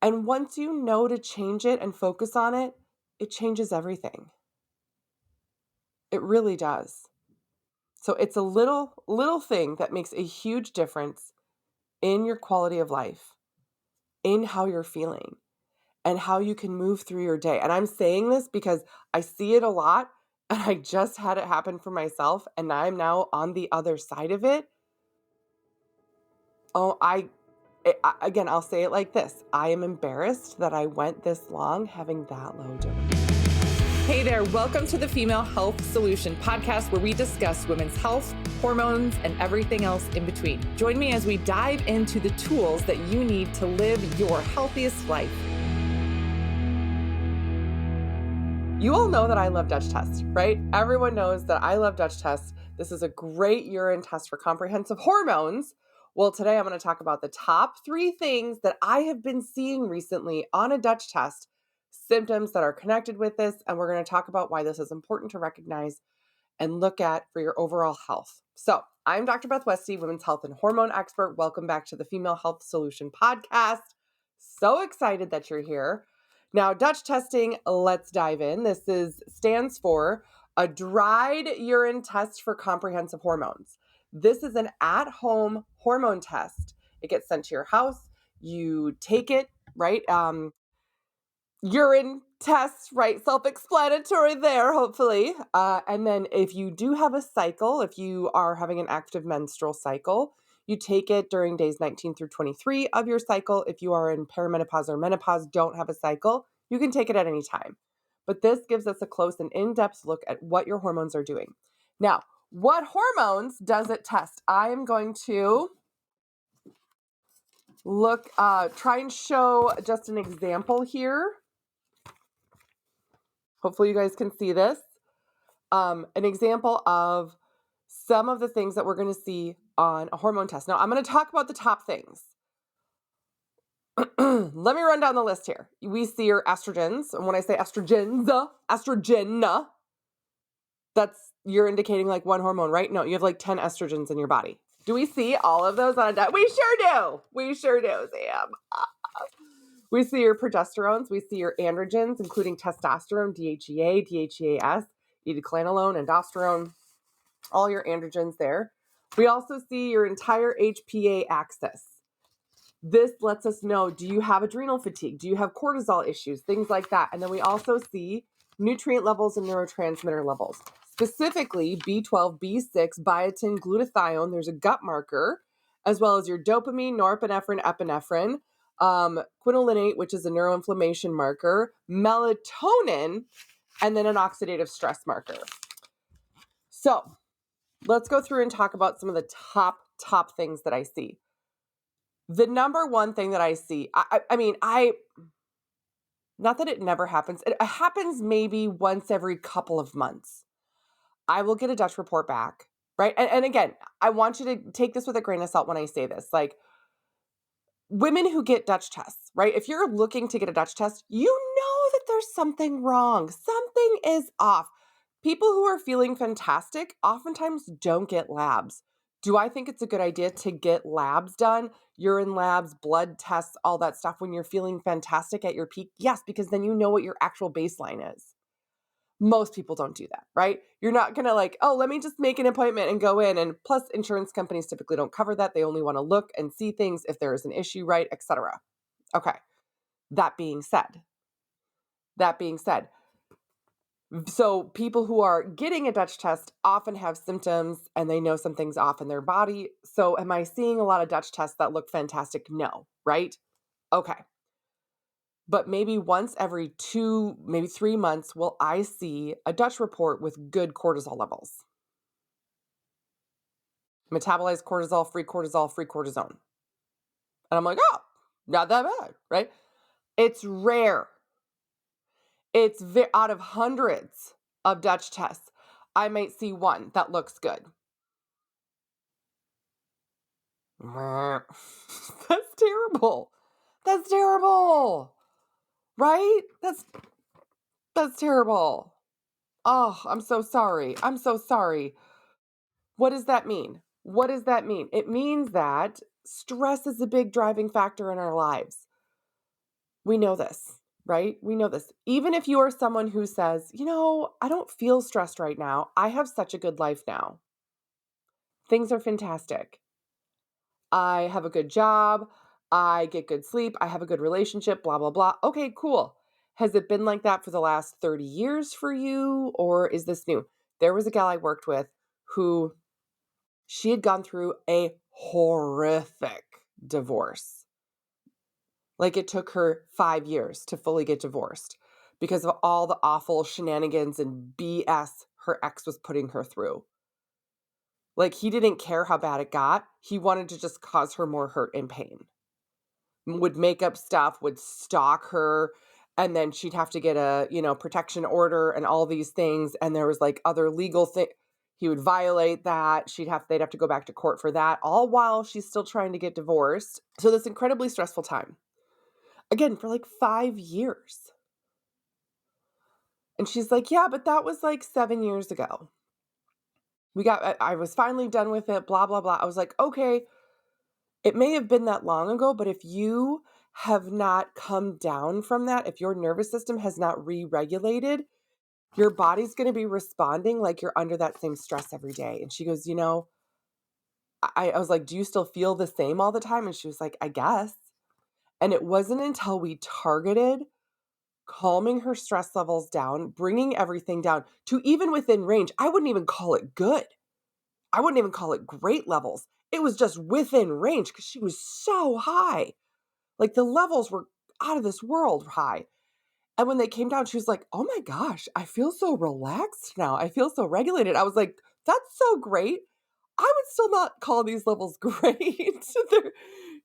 And once you know to change it and focus on it, it changes everything. It really does. So it's a little thing that makes a huge difference in your quality of life, in how you're feeling, and how you can move through your day. And I'm saying this because I see it a lot and I just had it happen for myself and I'm now on the other side of it. Oh, again, I'll say it like this. I am embarrassed that I went this long having that low dose. Hey there, welcome to the Female Health Solution podcast where we discuss women's health, hormones, and everything else in between. Join me as we dive into the tools that you need to live your healthiest life. You all know that I love Dutch tests, right? Everyone knows that I love Dutch tests. This is a great urine test for comprehensive hormones. Well, today I'm going to talk about the top 3 things that I have been seeing recently on a Dutch test, symptoms that are connected with this, and we're going to talk about why this is important to recognize and look at for your overall health. So, I'm Dr. Beth Westy, women's health and hormone expert. Welcome back to the Female Health Solution podcast. So excited that you're here. Now, Dutch testing, let's dive in. Stands for a dried urine test for comprehensive hormones. This is an at-home hormone test. It gets sent to your house. You take it, right? Urine test, right? Self-explanatory there, hopefully. And then if you do have a cycle, if you are having an active menstrual cycle, you take it during days 19 through 23 of your cycle. If you are in perimenopause or menopause, don't have a cycle, you can take it at any time. But this gives us a close and in-depth look at what your hormones are doing. Now, what hormones does it test? I am going to try and show just an example here. Hopefully you guys can see this. An example of some of the things that we're going to see on a hormone test. Now, I'm going to talk about the top things. Let me run down the list here. We see your estrogens. And when I say estrogen, you're indicating like one hormone, right? No, you have like 10 estrogens in your body. Do we see all of those on a diet? We sure do. We sure do, Sam. We see your progesterones. We see your androgens, including testosterone, DHEA, DHEAS, ethylclanolone, aldosterone, all your androgens there. We also see your entire HPA axis. This lets us know, do you have adrenal fatigue? Do you have cortisol issues? Things like that. And then we also see nutrient levels and neurotransmitter levels. Specifically, B12, B6, biotin, glutathione, there's a gut marker, as well as your dopamine, norepinephrine, epinephrine, quinolinate, which is a neuroinflammation marker, melatonin, and then an oxidative stress marker. So let's go through and talk about some of the top things that I see. The number one thing that I see, not that it never happens. It happens maybe once every couple of months. I will get a Dutch report back, right? And again, I want you to take this with a grain of salt when I say this. Like, women who get Dutch tests, right? If you're looking to get a Dutch test, you know that there's something wrong. Something is off. People who are feeling fantastic oftentimes don't get labs. Do I think it's a good idea to get labs done? Urine labs, blood tests, all that stuff when you're feeling fantastic at your peak? Yes, because then you know what your actual baseline is. Most people don't do that, right? You're not going to let me just make an appointment and go in. And plus, insurance companies typically don't cover that. They only want to look and see things if there is an issue, right, etc. Okay. That being said, so people who are getting a Dutch test often have symptoms and they know something's off in their body. So am I seeing a lot of Dutch tests that look fantastic? No, right? Okay. But maybe once every 2, maybe 3 months, will I see a Dutch report with good cortisol levels. Metabolized cortisol, free cortisone. And I'm like, oh, not that bad, right? It's rare. It's out of hundreds of Dutch tests, I might see one that looks good. That's terrible. That's terrible. Right? That's terrible. Oh, I'm so sorry. I'm so sorry. What does that mean? What does that mean? It means that stress is a big driving factor in our lives. We know this, right? We know this. Even if you are someone who says, I don't feel stressed right now. I have such a good life now. Things are fantastic. I have a good job. I get good sleep. I have a good relationship, blah, blah, blah. Okay, cool. Has it been like that for the last 30 years for you, or is this new? There was a gal I worked with who she had gone through a horrific divorce. Like it took her 5 years to fully get divorced because of all the awful shenanigans and BS her ex was putting her through. Like he didn't care how bad it got. He wanted to just cause her more hurt and pain. Would make up stuff, would stalk her, and then she'd have to get a, protection order and all these things. And there was like other legal thing. He would violate that. They'd have to go back to court for that, all while she's still trying to get divorced. So this incredibly stressful time. Again, for like 5 years. And she's like, yeah, but that was like 7 years ago. I was finally done with it, blah, blah, blah. I was like, okay, it may have been that long ago, but if you have not come down from that, if your nervous system has not re-regulated, your body's going to be responding like you're under that same stress every day. And she goes, I was like, do you still feel the same all the time? And she was like, I guess. And it wasn't until we targeted calming her stress levels down, bringing everything down to even within range. I wouldn't even call it good. I wouldn't even call it great levels. It was just within range because she was so high. Like the levels were out of this world high. And when they came down, she was like, oh my gosh, I feel so relaxed now. I feel so regulated. I was like, that's so great. I would still not call these levels great.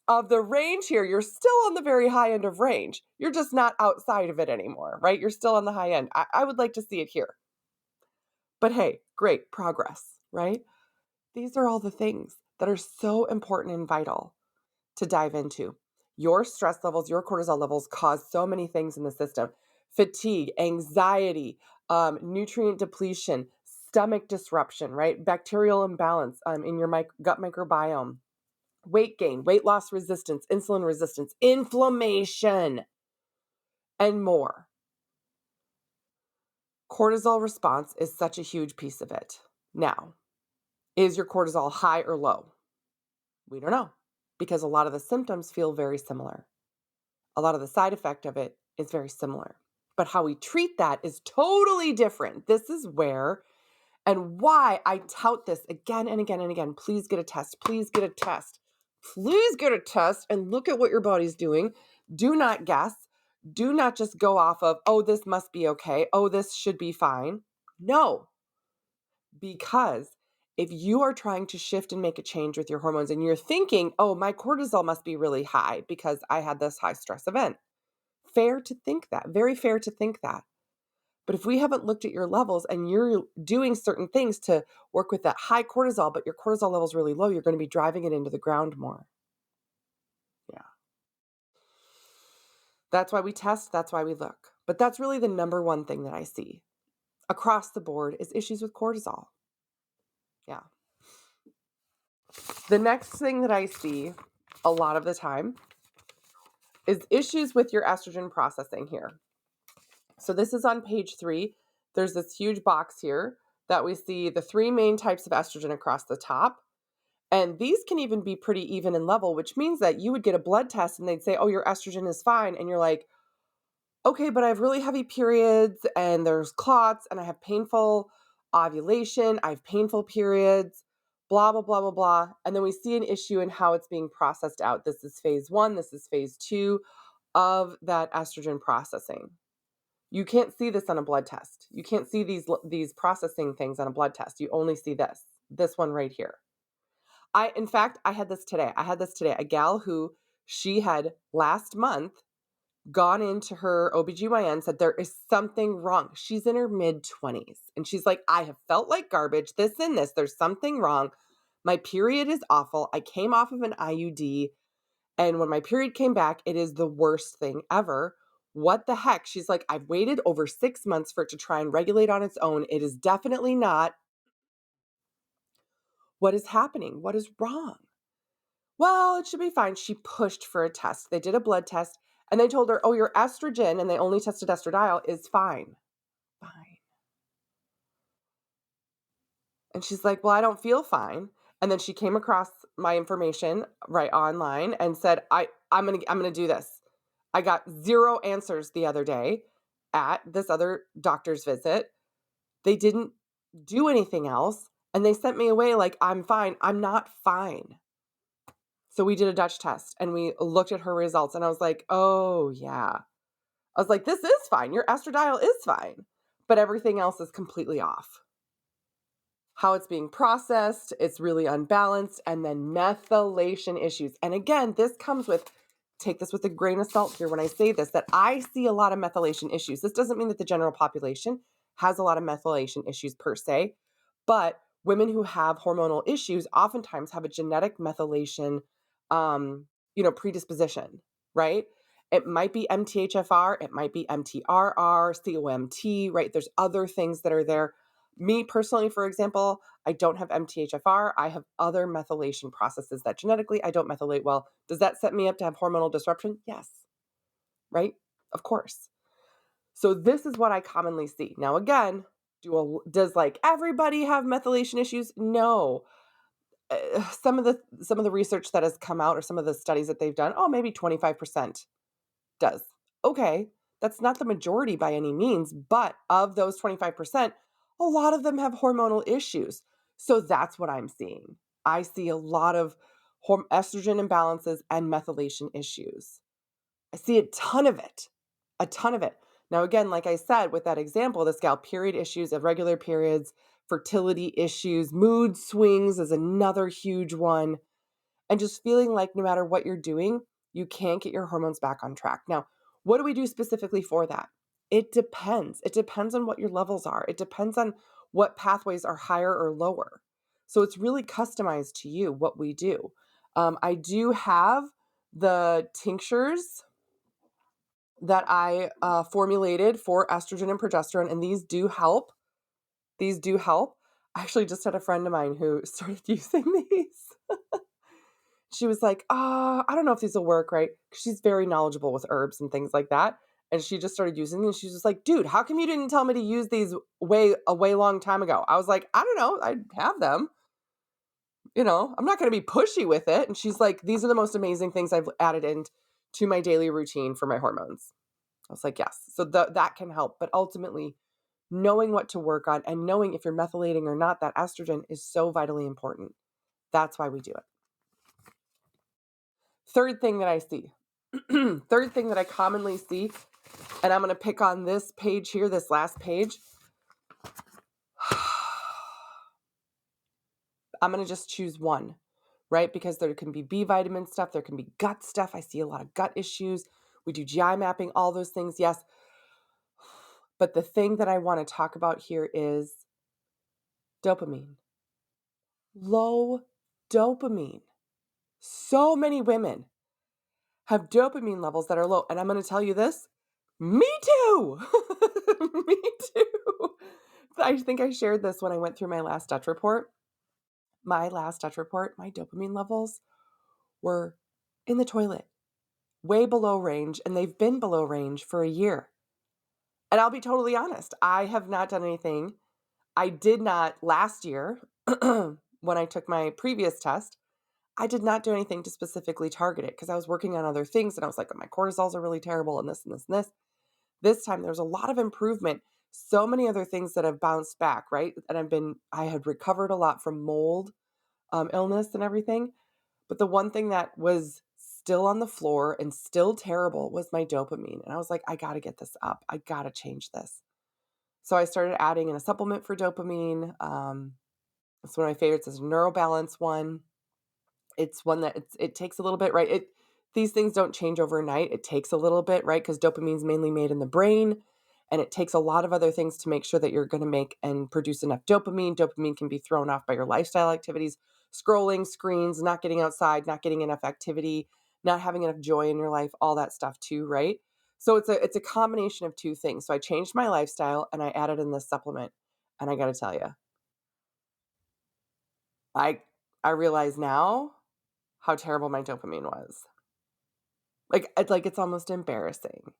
Of the range here, you're still on the very high end of range. You're just not outside of it anymore, right? You're still on the high end. I would like to see it here. But hey, great progress, right? These are all the things that are so important and vital to dive into. Your stress levels, your cortisol levels cause so many things in the system. Fatigue, anxiety, nutrient depletion, stomach disruption, right? Bacterial imbalance in your gut microbiome, weight gain, weight loss resistance, insulin resistance, inflammation, and more. Cortisol response is such a huge piece of it. Now, is your cortisol high or low? We don't know because a lot of the symptoms feel very similar. A lot of the side effect of it is very similar. But how we treat that is totally different. This is where and why I tout this again and again and again. Please get a test. Please get a test. Please get a test and look at what your body's doing. Do not guess. Do not just go off of, oh, this must be okay. Oh, this should be fine. No, because if you are trying to shift and make a change with your hormones and you're thinking, oh, my cortisol must be really high because I had this high stress event. Fair to think that, very fair to think that. But if we haven't looked at your levels and you're doing certain things to work with that high cortisol, but your cortisol level is really low, you're going to be driving it into the ground more. Yeah. That's why we test. That's why we look. But that's really the number one thing that I see across the board is issues with cortisol. Yeah. The next thing that I see a lot of the time is issues with your estrogen processing here. So this is on page 3. There's this huge box here that we see the 3 main types of estrogen across the top. And these can even be pretty even in level, which means that you would get a blood test and they'd say, oh, your estrogen is fine. And you're like, okay, but I have really heavy periods and there's clots and I have painful ovulation. I have painful periods, blah, blah, blah, blah, blah. And then we see an issue in how it's being processed out. This is phase 1. This is phase 2 of that estrogen processing. You can't see this on a blood test. You can't see these processing things on a blood test. You only see this one right here. In fact, I had this today. A gal who she had last month gone into her OBGYN, said there is something wrong. She's in her mid-20s. And she's like, I have felt like garbage, this and this. There's something wrong. My period is awful. I came off of an IUD. And when my period came back, it is the worst thing ever. What the heck? She's like, I've waited over 6 months for it to try and regulate on its own. It is definitely not. What is happening? What is wrong? Well, it should be fine. She pushed for a test. They did a blood test And they told her, oh, your estrogen, and they only tested estradiol, is fine. Fine. And she's like, well, I don't feel fine. And then she came across my information right online and said, I'm gonna do this. I got 0 answers the other day at this other doctor's visit. They didn't do anything else. And they sent me away like, I'm fine. I'm not fine. So we did a Dutch test and we looked at her results and I was like, oh yeah. I was like, this is fine. Your estradiol is fine, but everything else is completely off. How it's being processed, it's really unbalanced, and then methylation issues. And again, this comes with, take this with a grain of salt here when I say this, that I see a lot of methylation issues. This doesn't mean that the general population has a lot of methylation issues per se, but women who have hormonal issues oftentimes have a genetic methylation, predisposition, right? It might be MTHFR, it might be MTRR, COMT, right? There's other things that are there. Me personally, for example, I don't have MTHFR. I have other methylation processes that genetically I don't methylate well. Does that set me up to have hormonal disruption? Yes. Right? Of course. So this is what I commonly see. Now again, does like everybody have methylation issues? No. Some of the research that has come out or some of the studies that they've done, oh, maybe 25% does. Okay, that's not the majority by any means, but of those 25%, a lot of them have hormonal issues. So that's what I'm seeing. I see a lot of estrogen imbalances and methylation issues. I see a ton of it, a ton of it. Now, again, like I said, with that example, this gal, period issues, irregular periods, fertility issues, mood swings is another huge one. And just feeling like no matter what you're doing, you can't get your hormones back on track. Now, what do we do specifically for that? It depends. It depends on what your levels are. It depends on what pathways are higher or lower. So it's really customized to you what we do. I do have the tinctures that I formulated for estrogen and progesterone, and these do help. These do help. I actually just had a friend of mine who started using these. She was like, I don't know if these will work, right? 'Cause she's very knowledgeable with herbs and things like that. And she just started using them. And she's just like, dude, how come you didn't tell me to use these a way long time ago? I was like, I don't know. I have them. I'm not going to be pushy with it. And she's like, these are the most amazing things I've added into my daily routine for my hormones. I was like, yes. So that can help. But ultimately, knowing what to work on and knowing if you're methylating or not, that estrogen is so vitally important. That's why we do it. Third thing that I see, third thing that I commonly see, and I'm going to pick on this page here, this last page. I'm going to just choose one, right? Because there can be B vitamin stuff, there can be gut stuff. I see a lot of gut issues. We do GI mapping, all those things, yes. But the thing that I want to talk about here is dopamine. Low dopamine. So many women have dopamine levels that are low. And I'm going to tell you this, me too. Me too. I think I shared this when I went through my last Dutch report. My last Dutch report, my dopamine levels were in the toilet, way below range, and they've been below range for a year. And I'll be totally honest, I have not done anything. I did not last year when I took my previous test. I did not do anything to specifically target it because I was working on other things and I was like, oh, my cortisols are really terrible and this and this and this. This time there's a lot of improvement. So many other things that have bounced back, right? And I had recovered a lot from mold illness and everything. But the one thing that was still on the floor and still terrible was my dopamine. And I was like, I got to get this up. I got to change this. So I started adding in a supplement for dopamine. It's one of my favorites. It's a NeuroBalance one. It's one that it takes a little bit, right? These things don't change overnight. It takes a little bit, right? Because dopamine is mainly made in the brain, and it takes a lot of other things to make sure that you're going to make and produce enough dopamine. Dopamine can be thrown off by your lifestyle activities, scrolling screens, not getting outside, not getting enough activity, not having enough joy in your life, all that stuff too, right? So it's a combination of two things. So I changed my lifestyle and I added in this supplement, and I got to tell you, I realize now how terrible my dopamine was. It's almost embarrassing.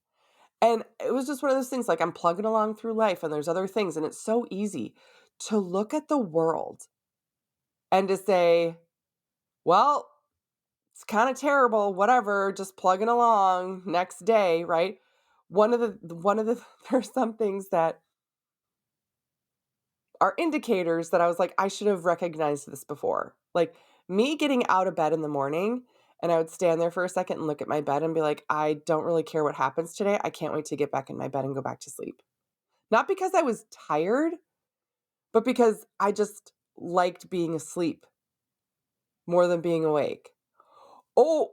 And it was just one of those things, like, I'm plugging along through life and there's other things, and it's so easy to look at the world and to say, well, it's kind of terrible, whatever, just plugging along, next day, right? There's some things that are indicators that I was like, I should have recognized this before. Like me getting out of bed in the morning, and I would stand there for a second and look at my bed and be like, I don't really care what happens today. I can't wait to get back in my bed and go back to sleep. Not because I was tired, but because I just liked being asleep more than being awake. Oh,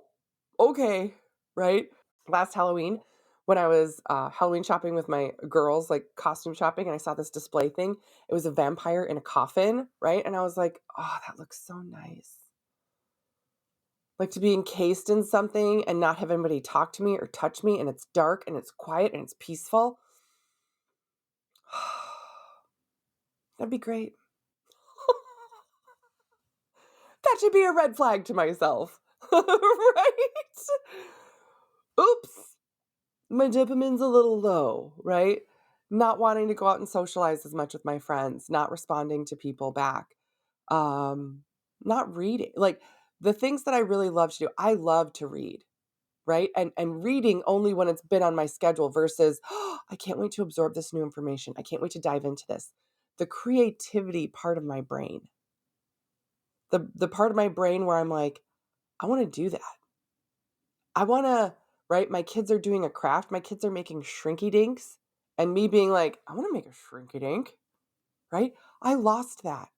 okay, right? Last Halloween, when I was Halloween shopping with my girls, like costume shopping, and I saw this display thing. It was a vampire in a coffin, right? And I was like, oh, that looks so nice. Like to be encased in something and not have anybody talk to me or touch me, and it's dark and it's quiet and it's peaceful. That'd be great. That should be a red flag to myself, right? Oops. My dopamine's a little low, right? Not wanting to go out and socialize as much with my friends, not responding to people back, um, not reading. Like the things that I really love to do, I love to read, right? And reading only when it's been on my schedule versus "Oh, I can't wait to absorb this new information. I can't wait to dive into this. The creativity part of my brain, the part of my brain where I'm like, I want to do that. I want to, right? My kids are doing a craft. My kids are making shrinky dinks. And me being like, I want to make a shrinky dink, right? I lost that.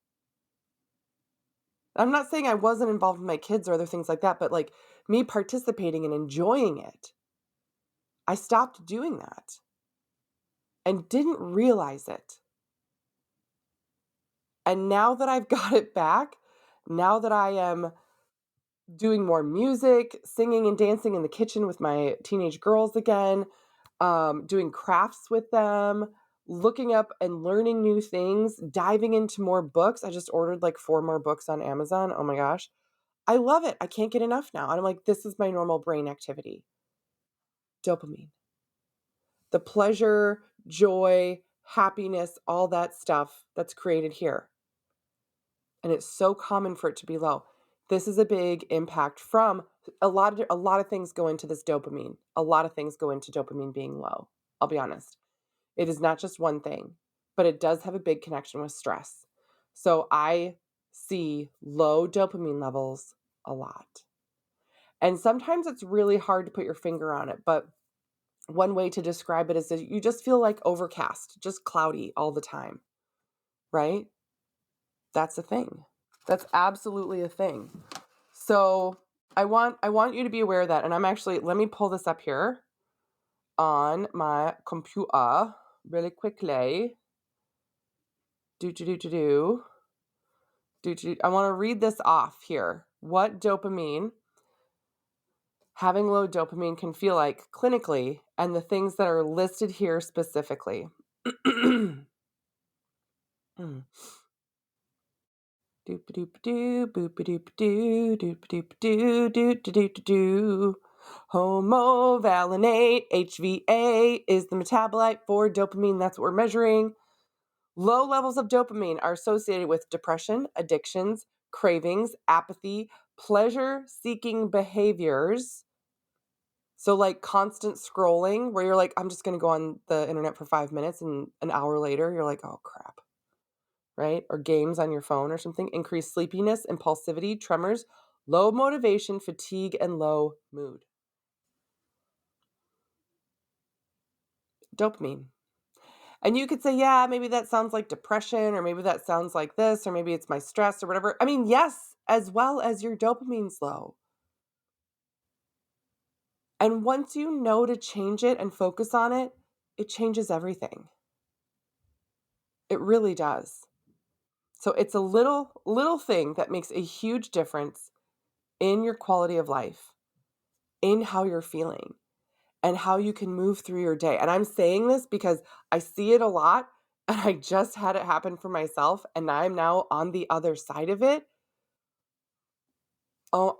I'm not saying I wasn't involved with my kids or other things like that, but like me participating and enjoying it, I stopped doing that and didn't realize it. And now that I've got it back, now that I am doing more music, singing and dancing in the kitchen with my teenage girls again, doing crafts with them, looking up and learning new things, diving into more books. I just ordered like 4 more books on Amazon. Oh my gosh. I love it. I can't get enough now. And I'm like, this is my normal brain activity. Dopamine. The pleasure, joy, happiness, all that stuff that's created here. And it's so common for it to be low. This is a big impact from a lot of things go into this dopamine. A lot of things go into dopamine being low. I'll be honest. It is not just one thing, but it does have a big connection with stress. So I see low dopamine levels a lot. And sometimes it's really hard to put your finger on it, but one way to describe it is that you just feel like overcast, just cloudy all the time, right? That's a thing. That's absolutely a thing. So I want you to be aware of that. And I'm actually, let me pull this up here on my computer really quickly. I want to read this off here. What having low dopamine can feel like clinically, and the things that are listed here specifically. Homovalinate, HVA, is the metabolite for dopamine. That's what we're measuring. Low levels of dopamine are associated with depression, addictions, cravings, apathy, pleasure-seeking behaviors. So like constant scrolling where you're like, I'm just going to go on the internet for 5 minutes, and an hour later you're like, oh crap, right? Or games on your phone or something. Increased sleepiness, impulsivity, tremors, low motivation, fatigue, and low mood. Dopamine. And you could say, yeah, maybe that sounds like depression, or maybe that sounds like this, or maybe it's my stress or whatever. I mean, yes, as well as your dopamine's low. And once you know to change it and focus on it, it changes everything. It really does. So it's a little thing that makes a huge difference in your quality of life, in how you're feeling, and how you can move through your day. And I'm saying this because I see it a lot, and I just had it happen for myself, and I'm now on the other side of it. Oh,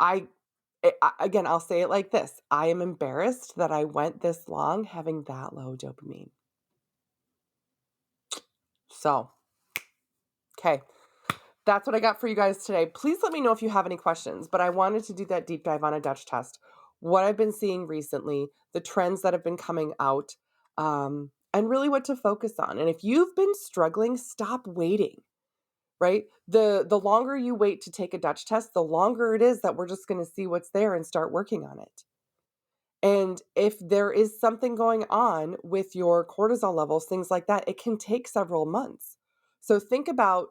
Again, I'll say it like this. I am embarrassed that I went this long having that low dopamine. So, okay. That's what I got for you guys today. Please let me know if you have any questions, but I wanted to do that deep dive on a Dutch test, what I've been seeing recently, the trends that have been coming out, and really what to focus on. And if you've been struggling, stop waiting, right? The longer you wait to take a Dutch test, the longer it is that we're just going to see what's there and start working on it. And if there is something going on with your cortisol levels, things like that, it can take several months. So think about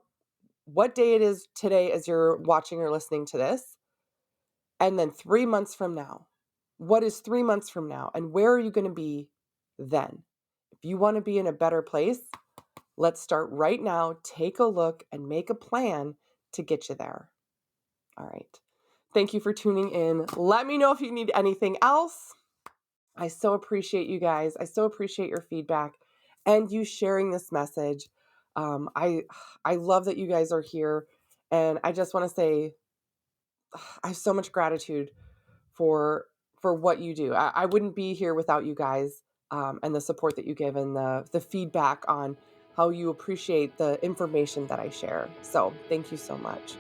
what day it is today as you're watching or listening to this, and then 3 months from now. What is 3 months from now, and where are you going to be then? If you want to be in a better place, let's start right now, take a look, and make a plan to get you there. All right. Thank you for tuning in. Let me know if you need anything else. I so appreciate you guys. I so appreciate your feedback and you sharing this message. I love that you guys are here, and I just want to say I have so much gratitude for what you do. I wouldn't be here without you guys, and the support that you give and the feedback on how you appreciate the information that I share. So thank you so much.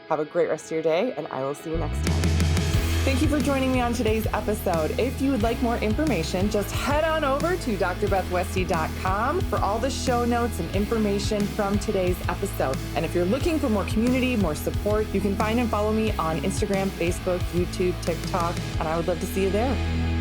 Have a great rest of your day, and I will see you next time. Thank you for joining me on today's episode. If you would like more information, just head on over to drbethwesty.com for all the show notes and information from today's episode. And if you're looking for more community, more support, you can find and follow me on Instagram, Facebook, YouTube, TikTok, and I would love to see you there.